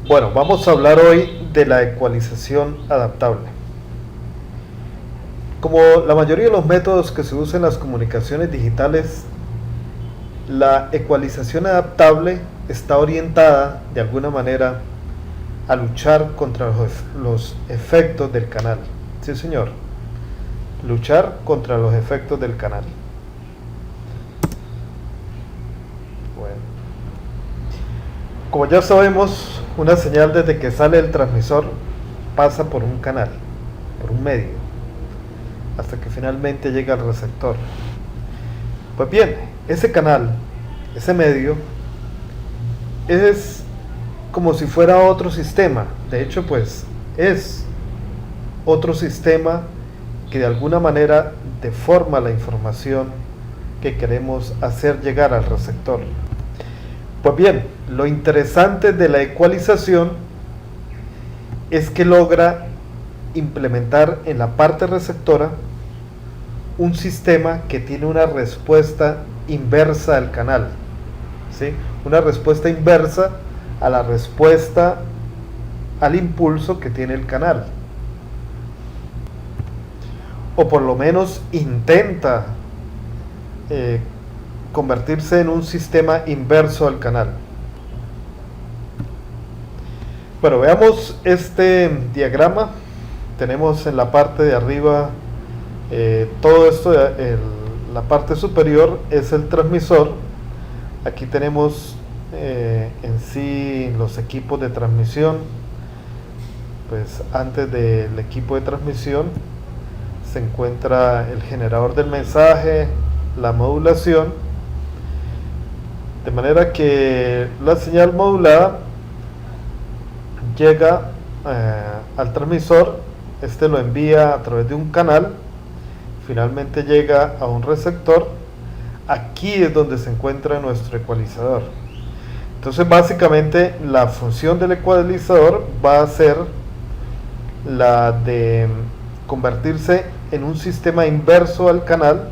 Bueno, vamos a hablar hoy de la ecualización adaptable. Como la mayoría de los métodos que se usan en las comunicaciones digitales, la ecualización adaptable está orientada de alguna manera a luchar contra los efectos del canal. Sí, señor. Luchar contra los efectos del canal. Bueno. Como ya sabemos, una señal desde que sale del transmisor pasa por un canal, por un medio, hasta que finalmente llega al receptor. Pues bien, ese canal, ese medio, es como si fuera otro sistema. De hecho, pues es otro sistema que de alguna manera deforma la información que queremos hacer llegar al receptor. Pues bien, lo interesante de la ecualización es que logra implementar en la parte receptora un sistema que tiene una respuesta inversa al canal, ¿sí? Una respuesta inversa a la respuesta al impulso que tiene el canal, o por lo menos intenta convertirse en un sistema inverso al canal. Bueno, veamos este diagrama. Tenemos en la parte de arriba todo esto, la parte superior es el transmisor. Aquí tenemos en sí los equipos de transmisión. Pues antes del equipo de transmisión se encuentra el generador del mensaje, la modulación, de manera que la señal modulada llega al transmisor, este lo envía a través de un canal, finalmente llega a un receptor. Aquí es donde se encuentra nuestro ecualizador. Entonces básicamente la función del ecualizador va a ser la de convertirse en un sistema inverso al canal,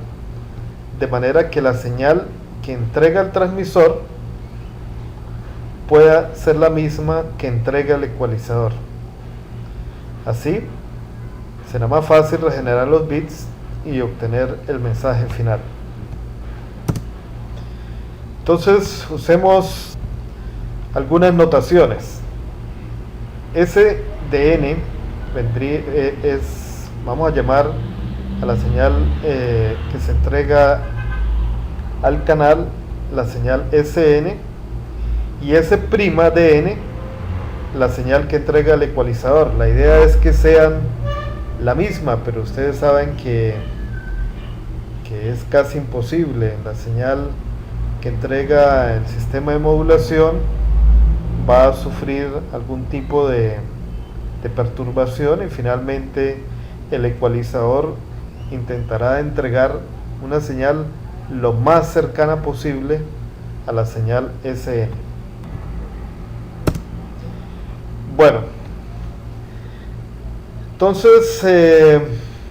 de manera que la señal que entrega el transmisor pueda ser la misma que entrega el ecualizador. Así será más fácil regenerar los bits y obtener el mensaje final. Entonces usemos algunas notaciones. SDN vamos a llamar a la señal que se entrega al canal la señal SN, y S'DN la señal que entrega el ecualizador. La idea es que sean la misma, pero ustedes saben que es casi imposible. La señal que entrega el sistema de modulación va a sufrir algún tipo de perturbación, y finalmente el ecualizador intentará entregar una señal lo más cercana posible a la señal SN. Bueno, entonces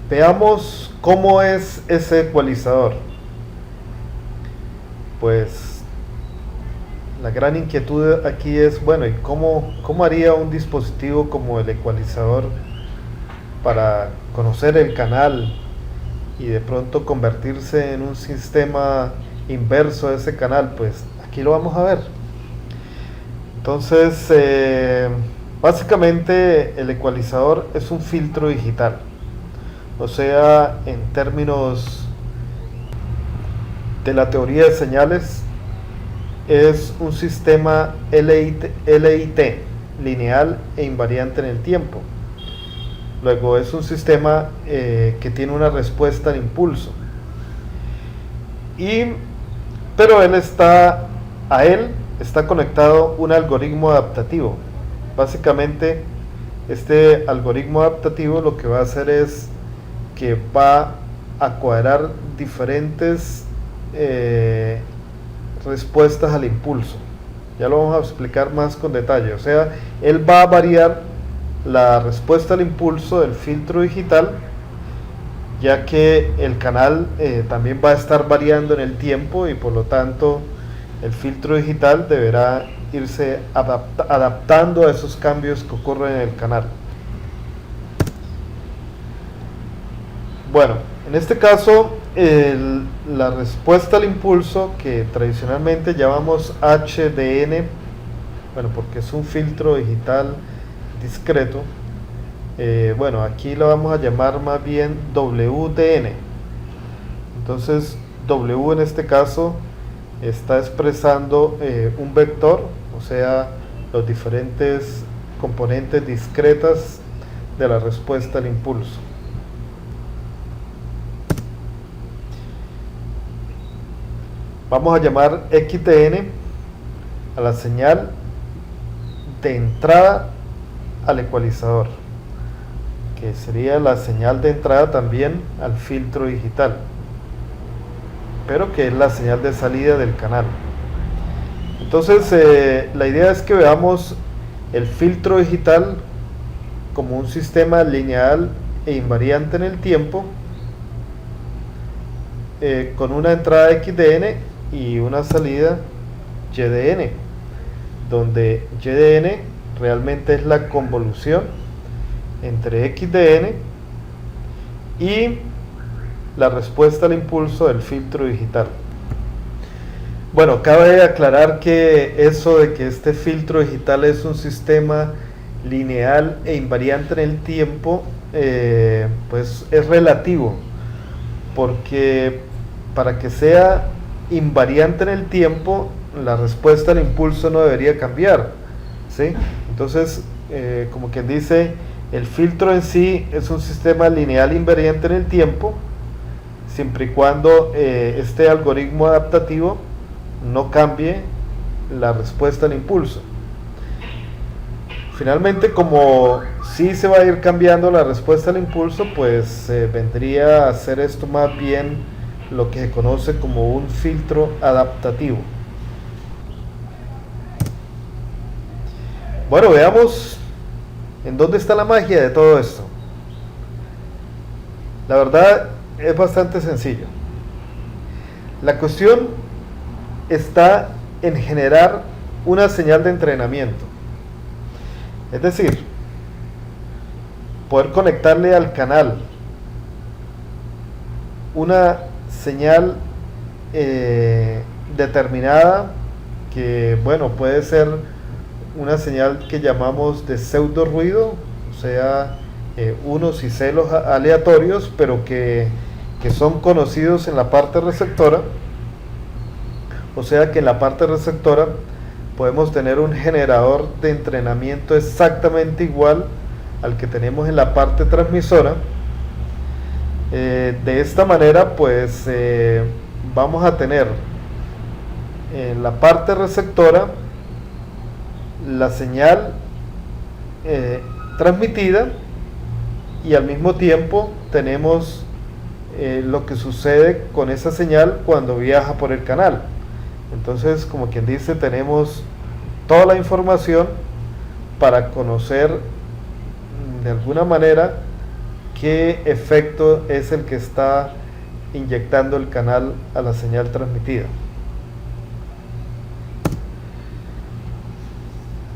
veamos cómo es ese ecualizador. Pues la gran inquietud aquí es, bueno, ¿y cómo haría un dispositivo como el ecualizador para conocer el canal y de pronto convertirse en un sistema inverso a ese canal? Pues aquí lo vamos a ver. Entonces, básicamente el ecualizador es un filtro digital, o sea, en términos de la teoría de señales, es un sistema LIT, lineal e invariante en el tiempo. Luego es un sistema que tiene una respuesta al impulso, pero a él está conectado un algoritmo adaptativo. Básicamente este algoritmo adaptativo lo que va a hacer es que va a cuadrar diferentes respuestas al impulso. Ya lo vamos a explicar más con detalle. O sea, él va a variar la respuesta al impulso del filtro digital, ya que el canal también va a estar variando en el tiempo, y por lo tanto el filtro digital deberá irse adaptando a esos cambios que ocurren en el canal. Bueno, en este caso la respuesta al impulso, que tradicionalmente llamamos HDN, bueno, porque es un filtro digital discreto, bueno, aquí lo vamos a llamar más bien WDN. Entonces W en este caso está expresando un vector, o sea, los diferentes componentes discretas de la respuesta al impulso. Vamos a llamar XDN a la señal de entrada al ecualizador, que sería la señal de entrada también al filtro digital, pero que es la señal de salida del canal. Entonces la idea es que veamos el filtro digital como un sistema lineal e invariante en el tiempo, con una entrada XDN y una salida YDN, donde YDN realmente es la convolución entre XDN y la respuesta al impulso del filtro digital. Bueno, cabe aclarar que eso de que este filtro digital es un sistema lineal e invariante en el tiempo, pues es relativo, porque para que sea invariante en el tiempo, la respuesta al impulso no debería cambiar, ¿sí? Entonces, como quien dice, el filtro en sí es un sistema lineal invariante en el tiempo, siempre y cuando este algoritmo adaptativo no cambie la respuesta al impulso. Finalmente, como sí se va a ir cambiando la respuesta al impulso, pues vendría a ser esto más bien lo que se conoce como un filtro adaptativo. Bueno, veamos en dónde está la magia de todo esto. La verdad es bastante sencillo. La cuestión está en generar una señal de entrenamiento. Es decir, poder conectarle al canal una señal determinada, que bueno, puede ser una señal que llamamos de pseudo ruido, o sea, unos y ceros aleatorios, pero que son conocidos en la parte receptora. O sea que en la parte receptora podemos tener un generador de entrenamiento exactamente igual al que tenemos en la parte transmisora. De esta manera, pues vamos a tener en la parte receptora la señal transmitida, y al mismo tiempo tenemos lo que sucede con esa señal cuando viaja por el canal. Entonces, como quien dice, tenemos toda la información para conocer de alguna manera qué efecto es el que está inyectando el canal a la señal transmitida.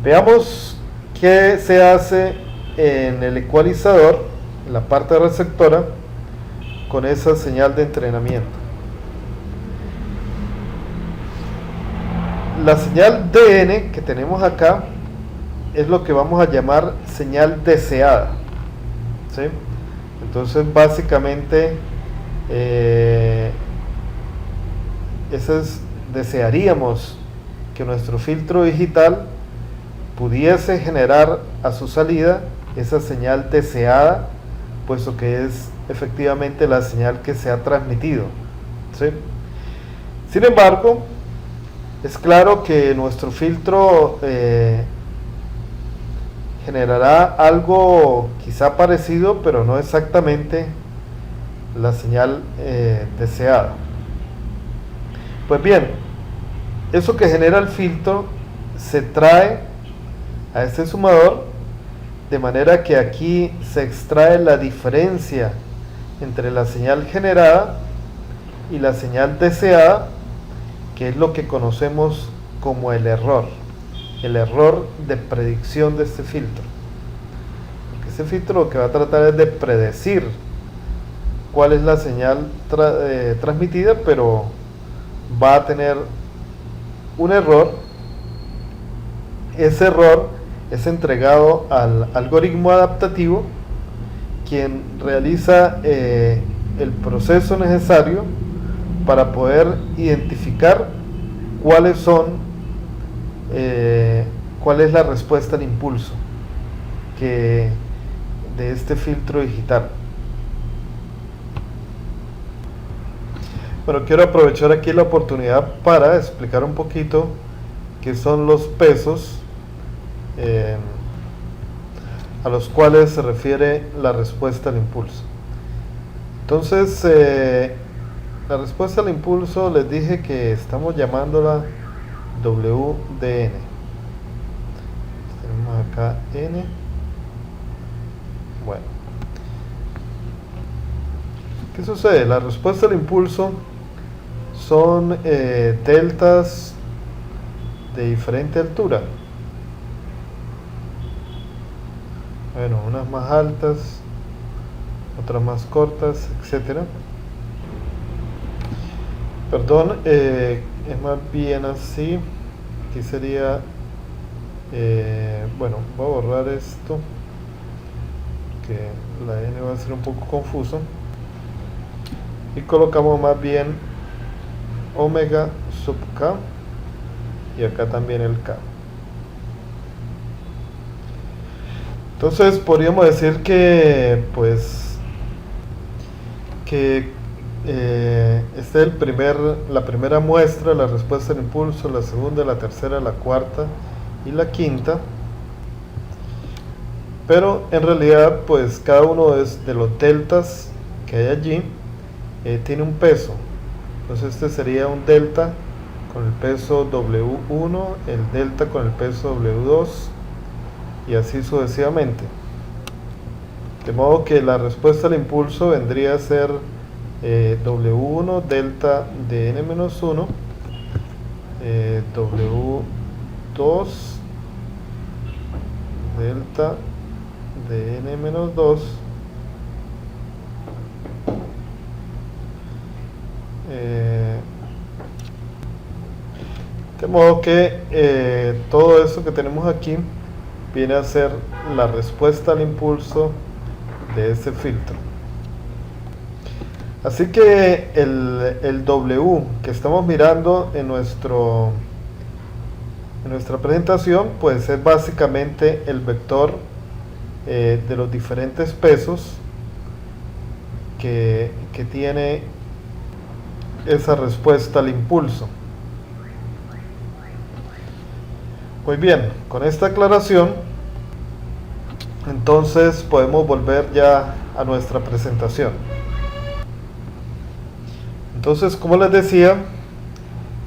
Veamos qué se hace en el ecualizador, en la parte receptora, con esa señal de entrenamiento. La señal DN que tenemos acá es lo que vamos a llamar señal deseada, ¿sí? Entonces básicamente desearíamos que nuestro filtro digital pudiese generar a su salida esa señal deseada, puesto que es efectivamente la señal que se ha transmitido, ¿sí? Sin embargo, es claro que nuestro filtro generará algo quizá parecido, pero no exactamente la señal deseada. Pues bien, eso que genera el filtro se trae a este sumador, de manera que aquí se extrae la diferencia entre la señal generada y la señal deseada, que es lo que conocemos como el error. el error de predicción de este filtro. Porque este filtro lo que va a tratar es de predecir cuál es la señal transmitida, pero va a tener un error. Ese error es entregado al algoritmo adaptativo, quien realiza el proceso necesario para poder identificar cuáles son cuál es la respuesta al impulso de este filtro digital. Bueno, quiero aprovechar aquí la oportunidad para explicar un poquito qué son los pesos a los cuales se refiere la respuesta al impulso. Entonces, la respuesta al impulso, les dije que estamos llamándola WDN. Tenemos acá N. Bueno, ¿qué sucede? La respuesta al impulso son deltas de diferente altura. Bueno, unas más altas, otras más cortas, etcétera. Perdón, es más bien así. Aquí sería, bueno, voy a borrar esto, que la N va a ser un poco confuso, y colocamos más bien omega sub K, y acá también el K. Entonces podríamos decir que esta es la primera muestra, la respuesta al impulso, la segunda, la tercera, la cuarta y la quinta. Pero en realidad, pues cada uno de los deltas que hay allí tiene un peso. Entonces este sería un delta con el peso W1, el delta con el peso W2 y así sucesivamente. De modo que la respuesta al impulso vendría a ser W1 delta de n-1, W2 delta de n-2, de modo que todo eso que tenemos aquí viene a ser la respuesta al impulso de ese filtro. Así que el W que estamos mirando en nuestra presentación, pues es básicamente el vector de los diferentes pesos que tiene esa respuesta al impulso. Muy bien, con esta aclaración, entonces podemos volver ya a nuestra presentación. Entonces, como les decía,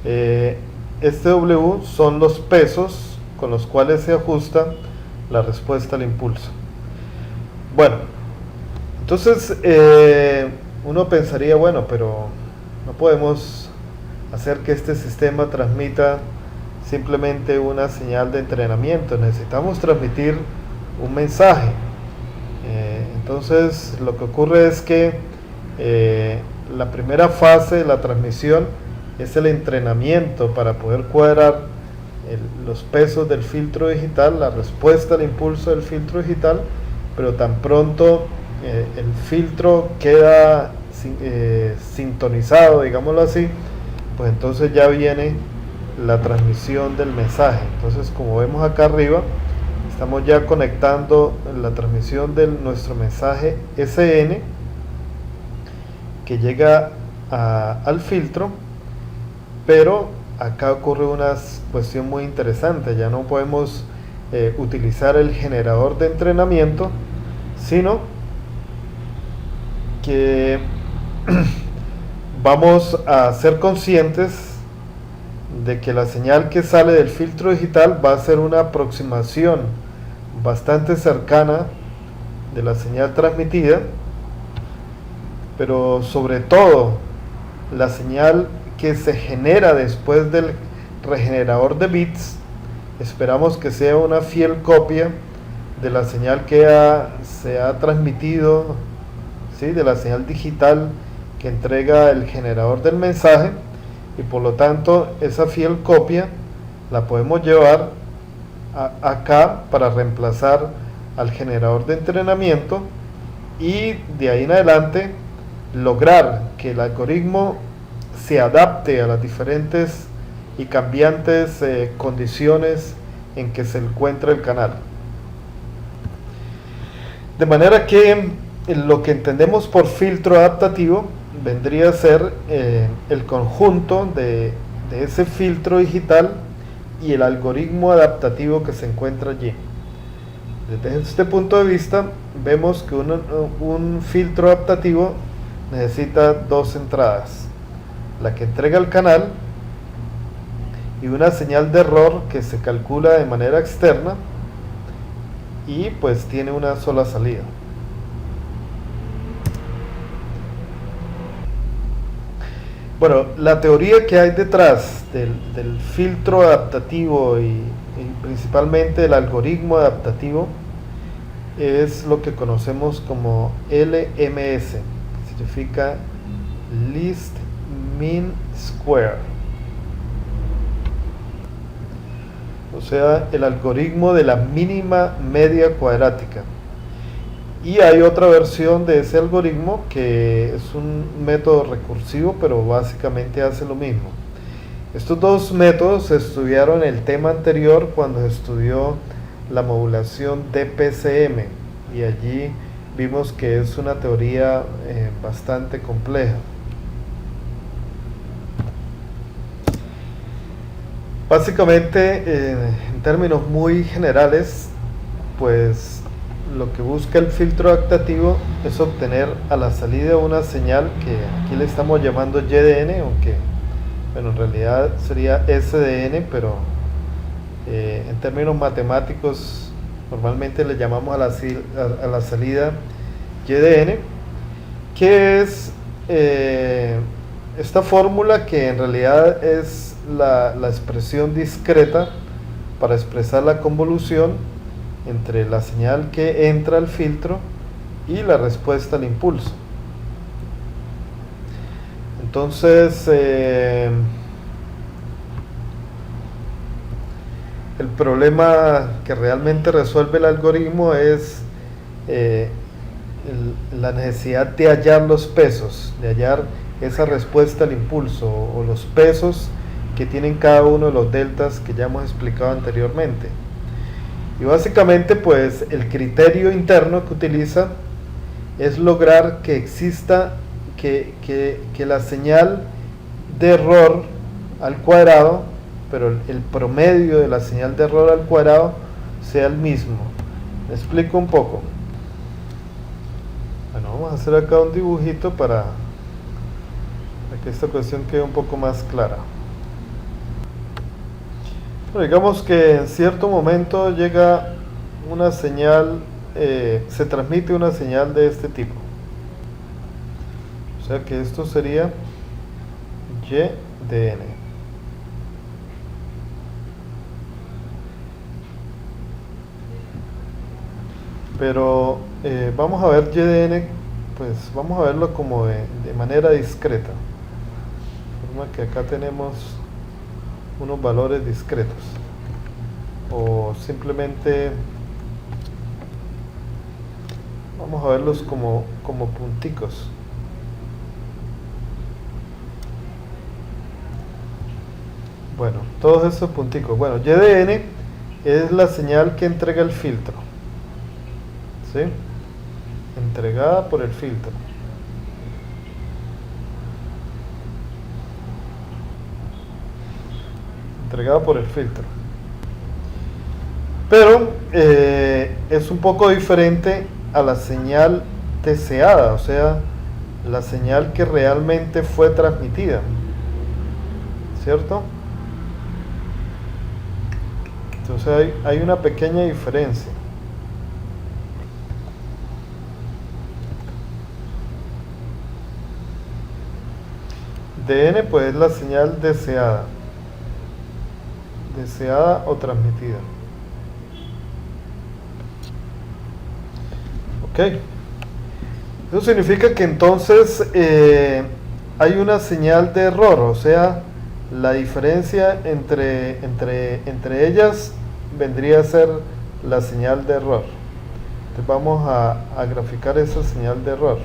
este W son los pesos con los cuales se ajusta la respuesta al impulso. Bueno, entonces uno pensaría, bueno, pero no podemos hacer que este sistema transmita simplemente una señal de entrenamiento, necesitamos transmitir un mensaje. Entonces lo que ocurre es que la primera fase de la transmisión es el entrenamiento para poder cuadrar los pesos del filtro digital, la respuesta al impulso del filtro digital, pero tan pronto el filtro queda sintonizado, digámoslo así, pues entonces ya viene la transmisión del mensaje. Entonces, como vemos acá arriba, estamos ya conectando la transmisión de nuestro mensaje SN que llega al filtro, pero acá ocurre una cuestión muy interesante. Ya no podemos utilizar el generador de entrenamiento, sino que vamos a ser conscientes de que la señal que sale del filtro digital va a ser una aproximación bastante cercana de la señal transmitida, pero sobre todo la señal que se genera después del regenerador de bits esperamos que sea una fiel copia de la señal que se ha transmitido, ¿sí? De la señal digital que entrega el generador del mensaje, y por lo tanto esa fiel copia la podemos llevar acá para reemplazar al generador de entrenamiento, y de ahí en adelante lograr que el algoritmo se adapte a las diferentes y cambiantes condiciones en que se encuentra el canal. De manera que lo que entendemos por filtro adaptativo vendría a ser el conjunto de ese filtro digital y el algoritmo adaptativo que se encuentra allí. Desde este punto de vista, vemos que un filtro adaptativo necesita dos entradas: la que entrega el canal y una señal de error que se calcula de manera externa, y pues tiene una sola salida. Bueno, la teoría que hay detrás del filtro adaptativo y principalmente el algoritmo adaptativo es lo que conocemos como LMS, que significa Least Mean Square, o sea, el algoritmo de la mínima media cuadrática. Y hay otra versión de ese algoritmo que es un método recursivo, pero básicamente hace lo mismo. Estos dos métodos se estudiaron en el tema anterior cuando se estudió la modulación DPCM, y allí vimos que es una teoría bastante compleja. Básicamente, en términos muy generales, pues lo que busca el filtro adaptativo es obtener a la salida una señal que aquí le estamos llamando YDN, aunque bueno, en realidad sería SDN, pero en términos matemáticos normalmente le llamamos a la salida YDN, que es esta fórmula que en realidad es la expresión discreta para expresar la convolución entre la señal que entra al filtro y la respuesta al impulso. Entonces, el problema que realmente resuelve el algoritmo es la necesidad de hallar los pesos, de hallar esa respuesta al impulso, o los pesos que tienen cada uno de los deltas que ya hemos explicado anteriormente. Y básicamente, pues el criterio interno que utiliza es lograr que exista, que la señal de error al cuadrado, pero el promedio de la señal de error al cuadrado sea el mismo. Me explico un poco. Bueno, vamos a hacer acá un dibujito para que esta cuestión quede un poco más clara. Bueno, digamos que en cierto momento llega una señal, se transmite una señal de este tipo. O sea que esto sería YDN. Pero vamos a ver YDN, pues vamos a verlo como de manera discreta. De forma que acá tenemos unos valores discretos, o simplemente vamos a verlos como punticos. Bueno, todos esos punticos. Bueno, YDN es la señal que entrega el filtro, ¿sí? Entregada por el filtro. Entregada por el filtro. Pero es un poco diferente a la señal deseada, o sea, la señal que realmente fue transmitida, ¿cierto? Entonces hay una pequeña diferencia. DN pues es la señal deseada. deseada o transmitida. Ok, eso significa que entonces hay una señal de error, o sea, la diferencia entre ellas vendría a ser la señal de error. Entonces vamos a graficar esa señal de error.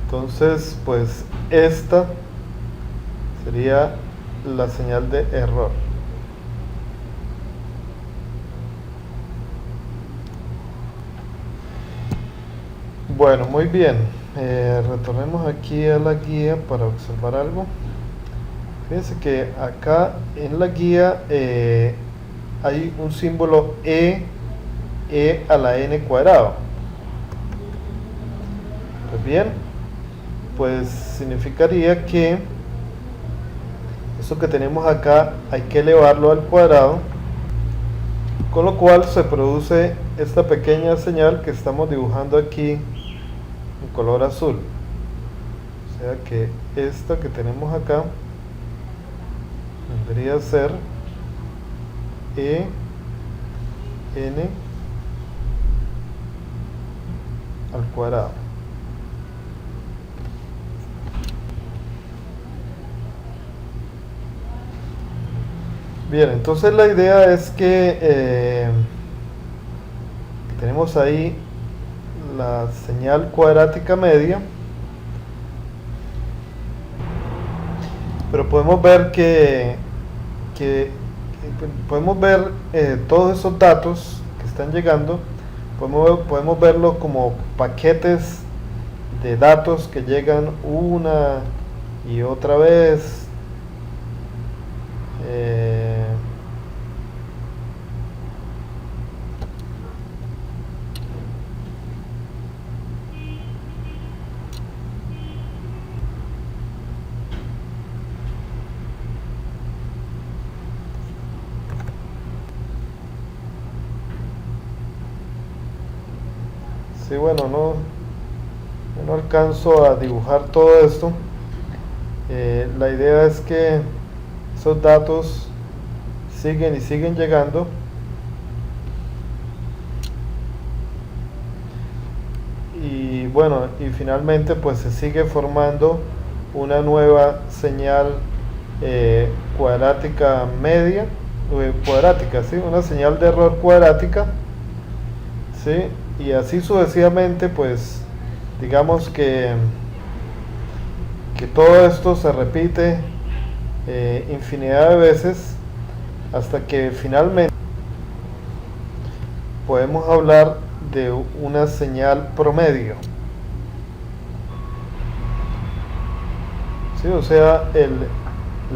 Entonces, pues esta sería la señal de error. Bueno, muy bien. Retornemos aquí a la guía para observar algo. Fíjense que acá en la guía hay un símbolo e a la n cuadrado. Pues bien, pues significaría que eso que tenemos acá hay que elevarlo al cuadrado, con lo cual se produce esta pequeña señal que estamos dibujando aquí en color azul. O sea que esta que tenemos acá vendría a ser e n al cuadrado. Bien, entonces la idea es que tenemos ahí la señal cuadrática media, pero podemos ver que podemos ver todos esos datos que están llegando, podemos verlo como paquetes de datos que llegan una y otra vez. Sí, bueno, no alcanzo a dibujar todo esto. La idea es que esos datos siguen y siguen llegando. Y bueno, y finalmente pues se sigue formando una nueva señal cuadrática media, cuadrática, ¿sí? Una señal de error cuadrática, ¿sí? Y así sucesivamente, pues digamos que todo esto se repite infinidad de veces hasta que finalmente podemos hablar de una señal promedio. ¿Sí? O sea,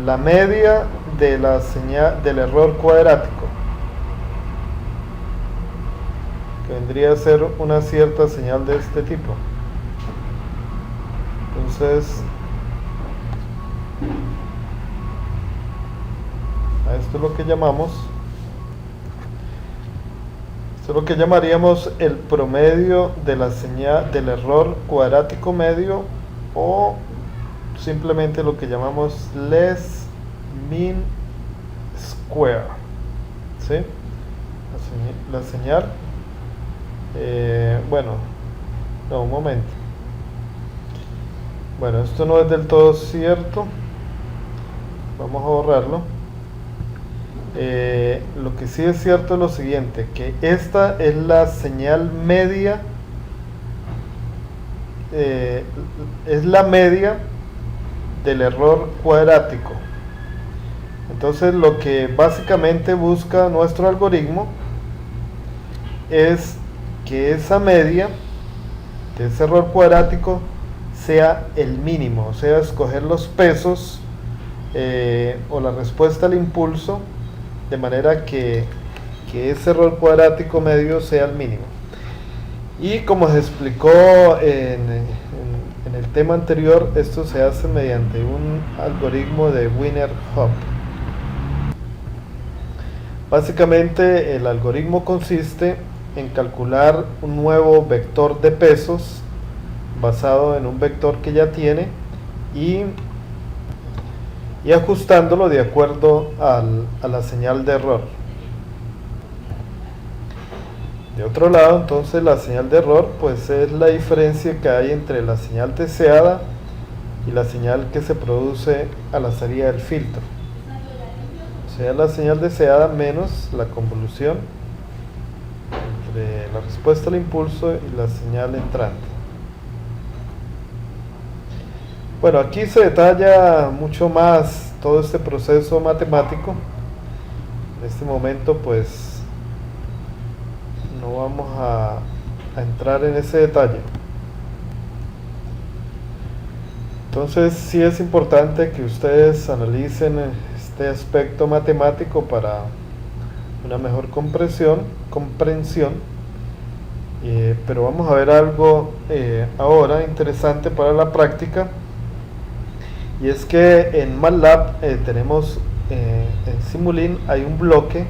la media de la señal del error cuadrático, que vendría a ser una cierta señal de este tipo. Entonces, a esto es lo que llamamos, esto es lo que llamaríamos el promedio de la señal del error cuadrático medio, o simplemente lo que llamamos less mean square, ¿sí? La señal bueno, no, un momento. Bueno, esto no es del todo cierto. Vamos a borrarlo. Lo que sí es cierto es lo siguiente, que esta es la señal media, es la media del error cuadrático. Entonces lo que básicamente busca nuestro algoritmo es que esa media de ese error cuadrático sea el mínimo, o sea, escoger los pesos o la respuesta al impulso de manera que ese error cuadrático medio sea el mínimo. Y como se explicó en el tema anterior, esto se hace mediante un algoritmo de Wiener-Hopf. Básicamente el algoritmo consiste en calcular un nuevo vector de pesos basado en un vector que ya tiene y ajustándolo de acuerdo a la señal de error. De otro lado, entonces, la señal de error pues es la diferencia que hay entre la señal deseada y la señal que se produce a la salida del filtro. O sea, la señal deseada menos la convolución entre la respuesta al impulso y la señal entrante. Bueno, aquí se detalla mucho más todo este proceso matemático. En este momento pues no vamos a entrar en ese detalle. Entonces sí es importante que ustedes analicen este aspecto matemático para una mejor comprensión, pero vamos a ver algo ahora interesante para la práctica, y es que en MATLAB tenemos en Simulink hay un bloque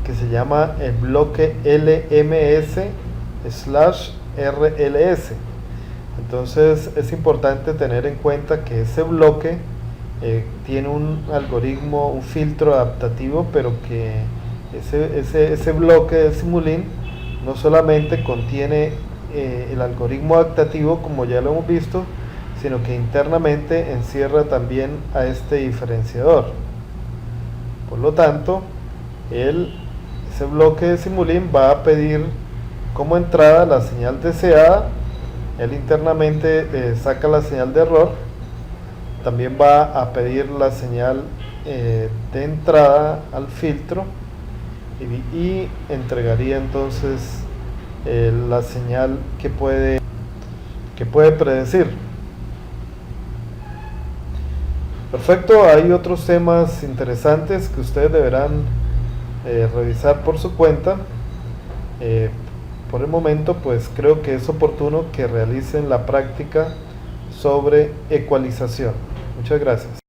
que se llama el bloque LMS/RLS. Entonces es importante tener en cuenta que ese bloque tiene un algoritmo, un filtro adaptativo, pero que ese bloque de Simulink no solamente contiene el algoritmo adaptativo, como ya lo hemos visto, sino que internamente encierra también a este diferenciador. Por lo tanto, ese bloque de Simulink va a pedir como entrada la señal deseada. Él internamente saca la señal de error. También va a pedir la señal de entrada al filtro y entregaría entonces la señal que puede predecir. Perfecto, hay otros temas interesantes que ustedes deberán revisar por su cuenta. Por el momento pues creo que es oportuno que realicen la práctica sobre ecualización. Muchas gracias.